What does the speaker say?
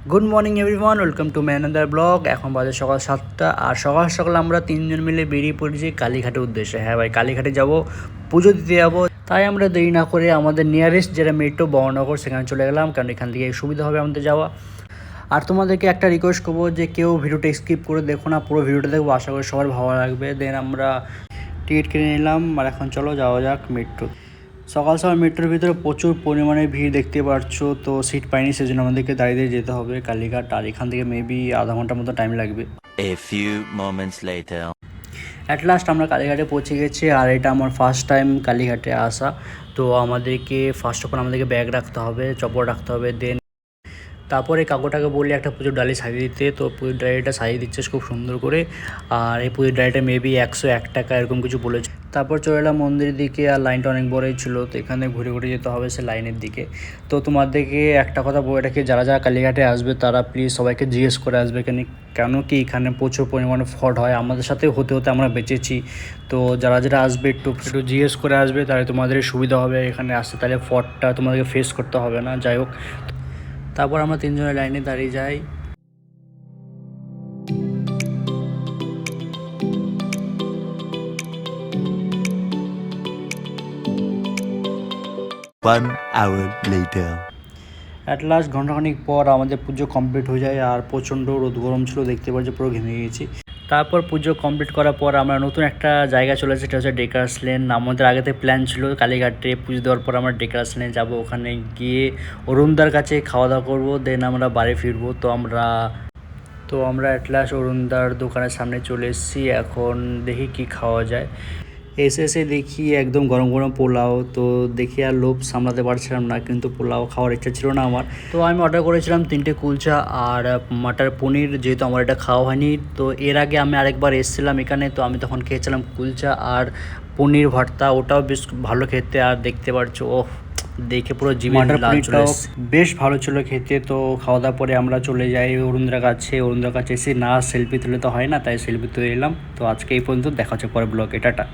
Good morning everyone, welcome to my another blog. এখন বাজে সকাল 7টা, আর সকাল সকাল আমরা তিনজন মিলে বেরিয়ে পড়েছি কালীঘাটের উদ্দেশ্যে। হ্যাঁ ভাই, কালীঘাটে যাব, পুজো দিতে যাবো। তাই আমরা দেরি না করে আমাদের নিয়ারেস্ট যেটা মেট্রো বহনগর সেখানে চলে গেলাম, কারণ এখান থেকে সুবিধা হবে আমাদের যাওয়া। আর তোমাদেরকে একটা রিকোয়েস্ট করবো যে কেউ ভিডিওটা স্কিপ করে দেখো না, পুরো ভিডিওটা দেখবো, আশা করি সবার ভালো লাগবে। দেন আমরা টিকিট কিনে নিলাম, আর এখন চলো যাওয়া যাক মেট্রো। সকাল সকাল মেট্রোর ভিতরে প্রচুর পরিমাণে ভিড় দেখতে পাচ্ছো, তো সিট পাইনি, সেজন্য আমাদেরকে দাঁড়িয়ে যেতে হবে কালীঘাট। আর এখান থেকে মেবি আধা ঘন্টার মতো টাইম লাগবে। A few moments later. At last আমরা কালীঘাটে পৌঁছে গেছি, আর এটা আমার ফার্স্ট টাইম কালীঘাটে আসা। তো আমাদেরকে ফার্স্ট অফ অল আমাদেরকে ব্যাগ রাখতে হবে, চপ্পল রাখতে হবে। দেন তারপরে কাকুটাকে বললে একটা পুজোর ডালি সাজিয়ে দিতে, তো পুজোর ডালিটা সাজিয়ে দিচ্ছে খুব সুন্দর করে। আর এই পুজোর ডালিটা মেবি 101 টাকা এরকম কিছু বলেছে। তারপর চলে এলাম মন্দিরের দিকে, আর লাইনটা অনেক বড়ই ছিল, তো এখানে ঘুরে ঘুরে যেতে হবে সে লাইনের দিকে। তো তোমাদেরকে একটা কথা বলে রাখি, যারা যারা কালীঘাটে আসবে তারা প্লিজ সবাইকে জিজ্ঞেস করে আসবে, কেন কি এখানে প্রচুর পরিমাণে ফ্রড হয়, আমাদের সাথে হতে হতে আমরা বেঁচেছি। তো যারা যারা আসবে একটু জিজ্ঞেস করে আসবে, তাহলে তোমাদের সুবিধা হবে এখানে আসতে, তাহলে ফ্রডটা তোমাদেরকে ফেস করতে হবে না। যাই হোক, তারপর আমরা তিনজনের লাইনে দাঁড়িয়ে যাই। One hour later. At last ঘন্টাখানিক পর আমাদের পুজো কমপ্লিট হয়ে যায়, আর প্রচণ্ড রোদ গরম ছিল, দেখতে পাচ্ছি পুরো ঘেমে গিয়েছি। তারপর পুজো কমপ্লিট করার পর আমরা নতুন একটা জায়গা চলে এসেছি, সেটা হচ্ছে ডেকার্স লেন। আমাদের আগেতে প্ল্যান ছিল কালীঘাটে পুজো দেওয়ার পর আমরা ডেকার্স লেনে যাবো, ওখানে গিয়ে অরুণদার কাছে খাওয়া দাওয়া করবো, দেন আমরা বাড়ি ফিরবো। তো আমরা অ্যাট লাস্ট অরুণদার দোকানের সামনে চলে এসেছি, এখন দেখি কি খাওয়া যায়। এসে দেখি একদম গরম গরম পোলাও, তো দেখি আর লোভ সামলাতে পারছিলাম না, কিন্তু পোলাও খাওয়ার ইচ্ছা ছিল না আমার। তো আমি অর্ডার করেছিলাম 3টে কুলচা আর মাটার পনির, যেহেতু আমার এটা খাওয়া হয়নি। তো এর আগে আমি আরেকবার এসেছিলাম এখানে, তো আমি তখন খেয়েছিলাম কুলচা আর পনির ভর্তা, ওটাও বেশ ভালো খেতে। আর দেখতে পাচ্ছ, ওহ, দেখে পুরো মাটার পনিরটাও বেশ ভালো ছিল খেতে। তো খাওয়া দাওয়ার পরে আমরা চলে যাই অরুণদার কাছে এসে না সেলফি তুলে তো হয় না, তাই সেলফি তুলে এলাম। তো আজকে এই পর্যন্ত, দেখা হচ্ছে পরে ব্লগে, টাটা।